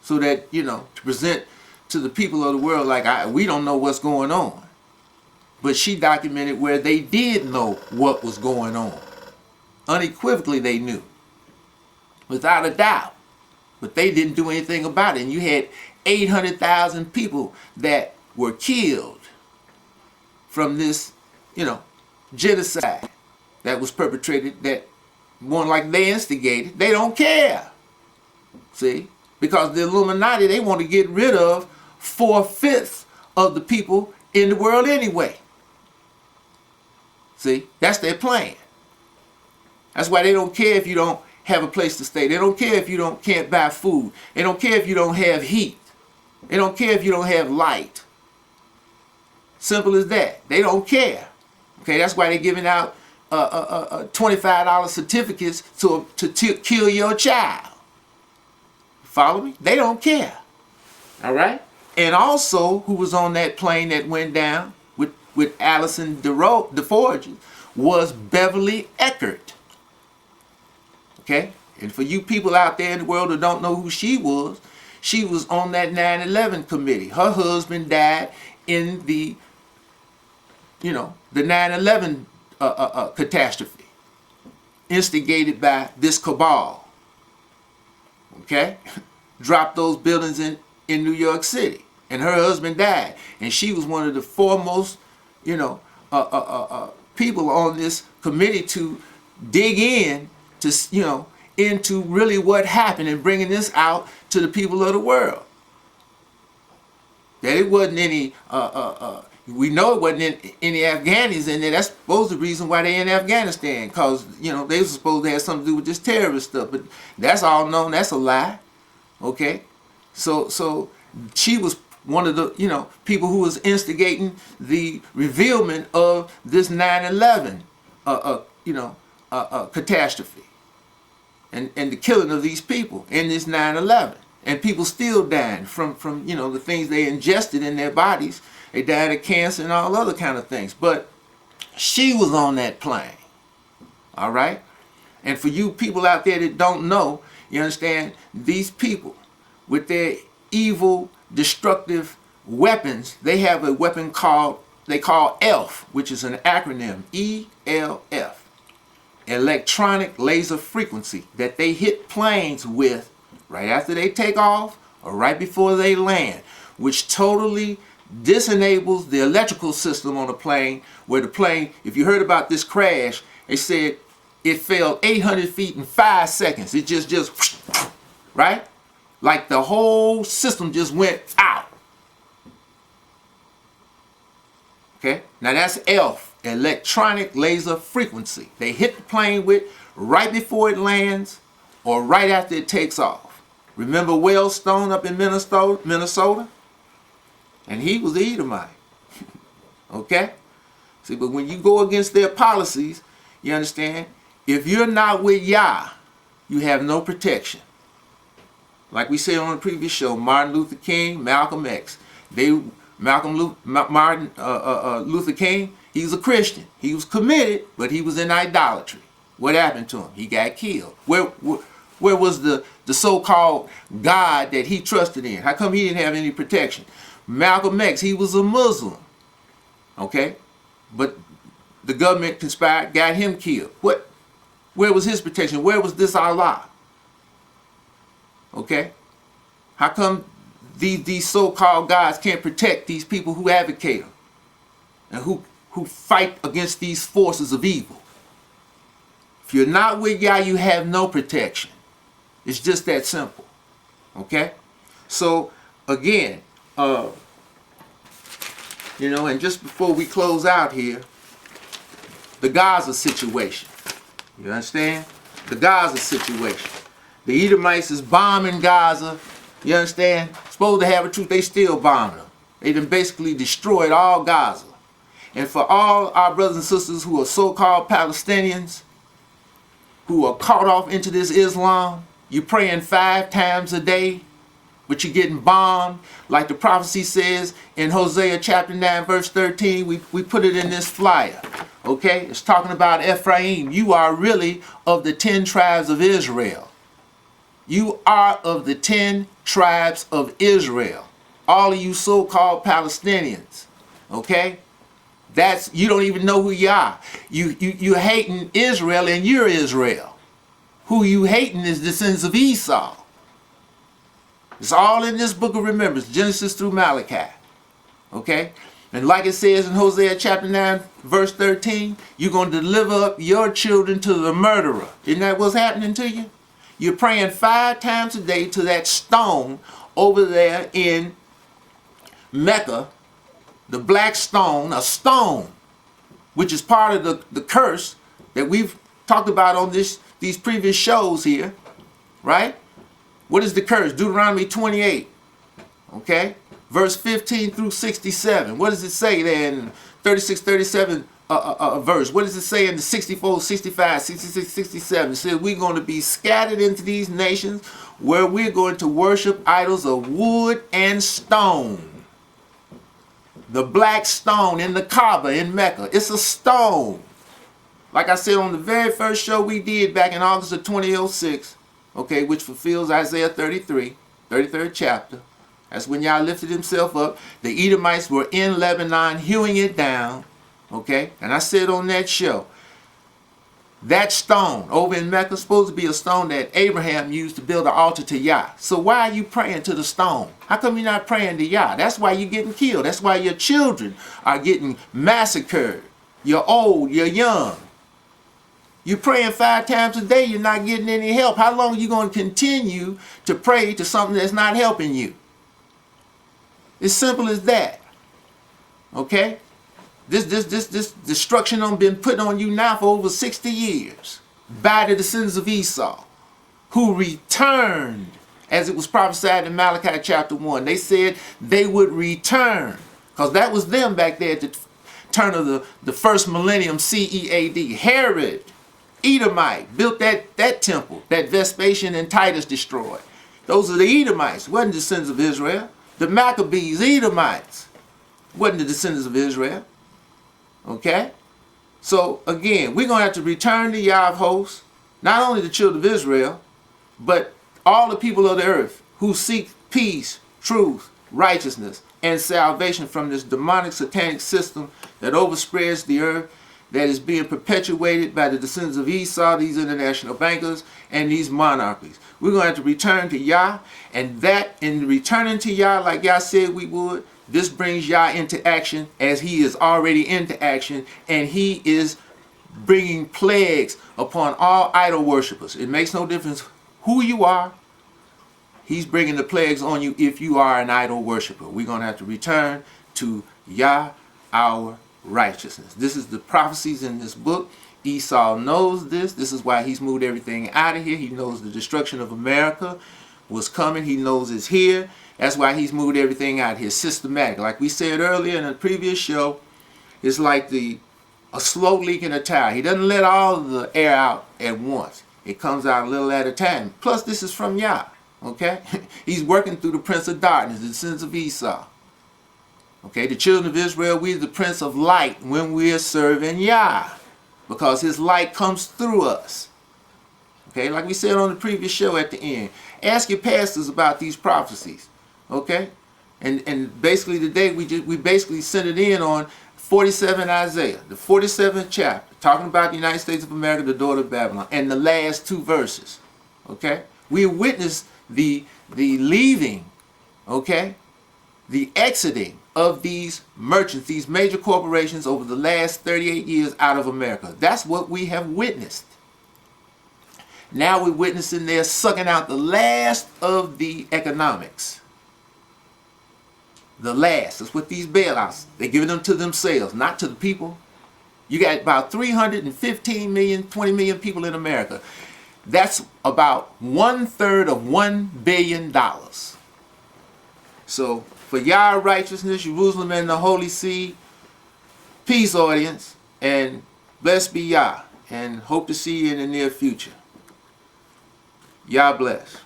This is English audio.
so that, you know, to present to the people of the world like we don't know what's going on. But she documented where they did know what was going on. Unequivocally they knew, without a doubt. But they didn't do anything about it. And you had 800,000 people that were killed from this, you know, genocide that was perpetrated, that more like they instigated. They don't care. See? Because the Illuminati, they want to get rid of 4/5 of the people in the world anyway. See? That's their plan. That's why they don't care if you don't have a place to stay. They don't care if you can't buy food. They don't care if you don't have heat. They don't care if you don't have light. Simple as that. They don't care. Okay, that's why they're giving out $25 certificates to kill your child. Follow me? They don't care. All right? And also, who was on that plane that went down with Allison DeForge was Beverly Eckert. Okay? And for you people out there in the world who don't know who she was on that 9/11 committee. Her husband died in the, you know, the 9/11 catastrophe, instigated by this cabal. Okay? Dropped those buildings in New York City. And her husband died. And she was one of the foremost, you know, people on this committee to dig in to, you know, into really what happened and bringing this out to the people of the world. That it wasn't any, we know it wasn't any Afghanis in there. That's supposed to be the reason why they're in Afghanistan, because, you know, they were supposed to have something to do with this terrorist stuff. But that's all known. That's a lie. Okay? So she was one of the, you know, people who was instigating the revealment of this 9/11, catastrophe. And the killing of these people in this 9/11, and people still dying from you know, the things they ingested in their bodies. They died of cancer and all other kind of things. But she was on that plane. All right. And for you people out there that don't know, you understand, these people with their evil, destructive weapons, they have a weapon they call ELF, which is an acronym, ELF. Electronic laser frequency, that they hit planes with right after they take off or right before they land, which totally disenables the electrical system on the plane, where the plane, if you heard about this crash, they said it fell 800 feet in 5 seconds. It just right? Like the whole system just went out. Okay? Now that's ELF. Electronic laser frequency. They hit the plane with right before it lands or right after it takes off. Remember Wellstone up in Minnesota? And he was the Edomite. Okay? See, but when you go against their policies, you understand, if you're not with Yah, you have no protection. Like we said on the previous show, Martin Luther King, Malcolm X. Martin Luther King, he was a Christian. He was committed, but he was in idolatry. What happened to him? He got killed. Where was the so-called God that he trusted in? How come he didn't have any protection? Malcolm X, he was a Muslim. Okay? But the government conspired, got him killed. Where was his protection? Where was this Allah? Okay? How come these so-called gods can't protect these people who advocate them and who fight against these forces of evil? If you're not with Yah, you have no protection. It's just that simple. Okay? So, again, you know, and just before we close out here, the Gaza situation. You understand? The Gaza situation. The Edomites is bombing Gaza. You understand? Supposed to have a truth, they still bombing them. They done basically destroyed all Gaza. And for all our brothers and sisters who are so-called Palestinians, who are caught off into this Islam, you're praying 5 times a day, but you're getting bombed. Like the prophecy says in Hosea chapter 9, verse 13, we put it in this flyer. Okay? It's talking about Ephraim. You are really of the 10 tribes of Israel. You are of the 10 tribes of Israel. All of you so-called Palestinians. Okay? You don't even know who you are. You hating Israel, and you're Israel. Who you hating is the sons of Esau. It's all in this book of remembrance, Genesis through Malachi. Okay? And like it says in Hosea chapter 9, verse 13, you're going to deliver up your children to the murderer. Isn't that what's happening to you? You're praying 5 times a day to that stone over there in Mecca, the black stone, a stone, which is part of the curse that we've talked about on these previous shows here, right? What is the curse? Deuteronomy 28, okay? Verse 15 through 67. What does it say there in 36, 37 verse? What does it say in the 64, 65, 66, 67? It says we're going to be scattered into these nations where we're going to worship idols of wood and stone. The black stone in the Kaaba in Mecca. It's a stone. Like I said on the very first show we did back in August of 2006, okay, which fulfills Isaiah 33, 33rd chapter. That's when Yah lifted himself up. The Edomites were in Lebanon hewing it down. Okay? And I said on that show, that stone over in Mecca is supposed to be a stone that Abraham used to build an altar to Yah. So why are you praying to the stone? How come you're not praying to Yah? That's why you're getting killed. That's why your children are getting massacred. You're old, you're young. You're praying 5 times a day, you're not getting any help. How long are you going to continue to pray to something that's not helping you? It's simple as that. Okay? This destruction has been put on you now for over 60 years by the descendants of Esau, who returned, as it was prophesied in Malachi chapter 1. They said they would return, because that was them back there at the turn of the first millennium CEAD. Herod, Edomite, built that temple that Vespasian and Titus destroyed. Those are the Edomites, wasn't the descendants of Israel. The Maccabees, Edomites, wasn't the descendants of Israel. Okay? So, again, we're going to have to return to Yah of hosts, not only the children of Israel, but all the people of the earth who seek peace, truth, righteousness, and salvation from this demonic satanic system that overspreads the earth, that is being perpetuated by the descendants of Esau, these international bankers, and these monarchies. We're going to have to return to Yah, and that in returning to Yah, like Yah said we would, this brings Yah into action, as he is already into action, and he is bringing plagues upon all idol worshippers. It makes no difference who you are. He's bringing the plagues on you if you are an idol worshiper. We're going to have to return to Yah, our righteousness. This is the prophecies in this book. Esau knows this. This is why he's moved everything out of here. He knows the destruction of America was coming. He knows it's here. That's why he's moved everything out here systematic. Like we said earlier in the previous show, it's like a slow leak in a tire. He doesn't let all of the air out at once. It comes out a little at a time. Plus, this is from Yah. Okay? He's working through the prince of darkness, the sins of Esau. Okay? The children of Israel, we're the prince of light when we're serving Yah, because his light comes through us. Okay? Like we said on the previous show at the end. Ask your pastors about these prophecies. Okay? And basically today we basically centered in on 47 Isaiah, the 47th chapter, talking about the United States of America, the daughter of Babylon, and the last 2 verses. Okay? We witnessed the leaving, okay, the exiting of these merchants, these major corporations over the last 38 years out of America. That's what we have witnessed. Now we're witnessing they're sucking out the last of the economics. The last. That's what these bailouts, they're giving them to themselves, not to the people. You got about 315 million, 20 million people in America. That's about 1/3 of $1 billion. So, for Yah righteousness, Jerusalem and the Holy See, peace, audience, and blessed be Yah, and hope to see you in the near future. Yah bless.